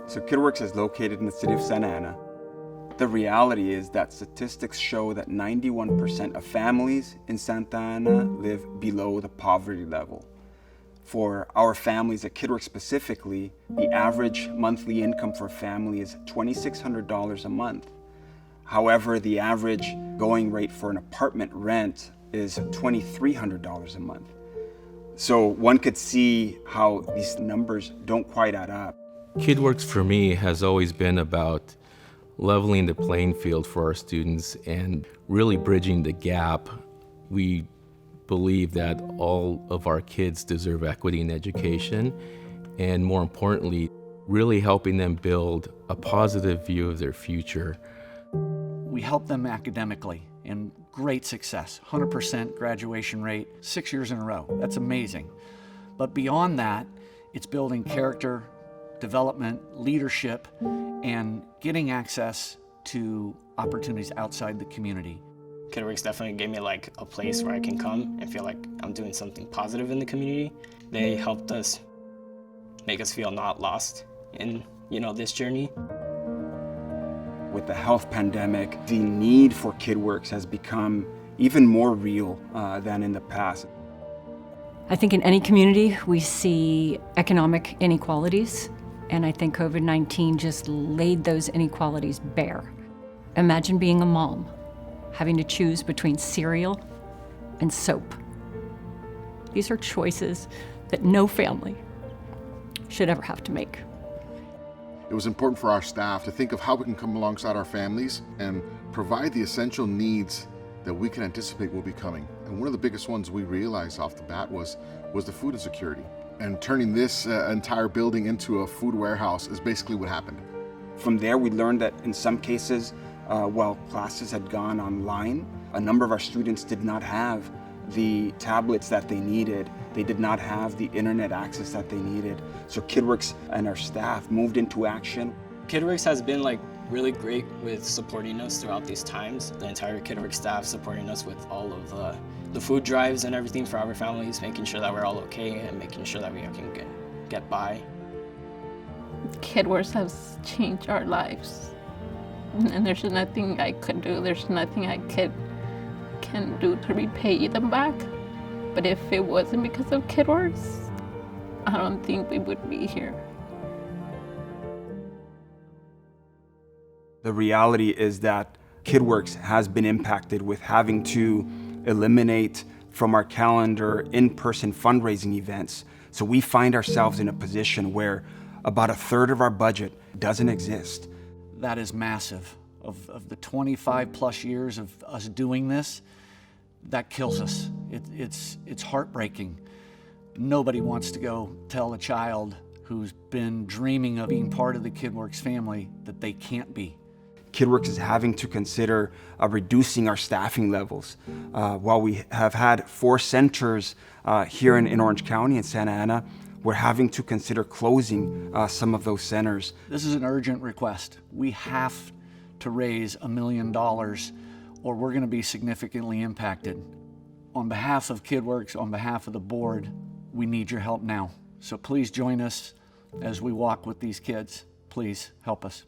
So KidWorks is located in the city of Santa Ana. The reality is that statistics show that 91% of families in Santa Ana live below the poverty level. For our families at KidWorks specifically, the average monthly income for a family is $2,600 a month. However, the average going rate for an apartment rent is $2,300 a month. So one could see how these numbers don't quite add up. KidWorks for me has always been about leveling the playing field for our students and really bridging the gap. We believe that all of our kids deserve equity in education, and more importantly, really helping them build a positive view of their future. We help them academically, and great success, 100% graduation rate, 6 years in a row. That's amazing. But beyond that, it's building character, development, leadership, and getting access to opportunities outside the community. KidWorks definitely gave me like a place where I can come and feel like I'm doing something positive in the community. They helped us make us feel not lost in, this journey. With the health pandemic, the need for KidWorks has become even more real than in the past. I think in any community we see economic inequalities, and I think COVID-19 just laid those inequalities bare. Imagine being a mom, having to choose between cereal and soap. These are choices that no family should ever have to make. It was important for our staff to think of how we can come alongside our families and provide the essential needs that we can anticipate will be coming. And one of the biggest ones we realized off the bat was the food insecurity. And turning this entire building into a food warehouse is basically what happened. From there, we learned that in some cases, while classes had gone online, a number of our students did not have the tablets that they needed. They did not have the internet access that they needed. So KidWorks and our staff moved into action. KidWorks has been really great with supporting us throughout these times. The entire KidWorks staff supporting us with all of the food drives and everything for our families, making sure that we're all okay and making sure that we can get by. KidWorks has changed our lives. And there's nothing I could do, there's nothing I can do to repay them back. But if it wasn't because of KidWorks, I don't think we would be here. The reality is that KidWorks has been impacted with having to eliminate from our calendar in-person fundraising events. So we find ourselves in a position where about a third of our budget doesn't exist. That is massive. Of the 25 plus years of us doing this, that kills us. It's heartbreaking. Nobody wants to go tell a child who's been dreaming of being part of the KidWorks family that they can't be. KidWorks is having to consider reducing our staffing levels. While we have had 4 centers here in Orange County and Santa Ana, we're having to consider closing some of those centers. This is an urgent request. We have to raise $1 million or we're going to be significantly impacted. On behalf of KidWorks, on behalf of the board, we need your help now. So please join us as we walk with these kids. Please help us.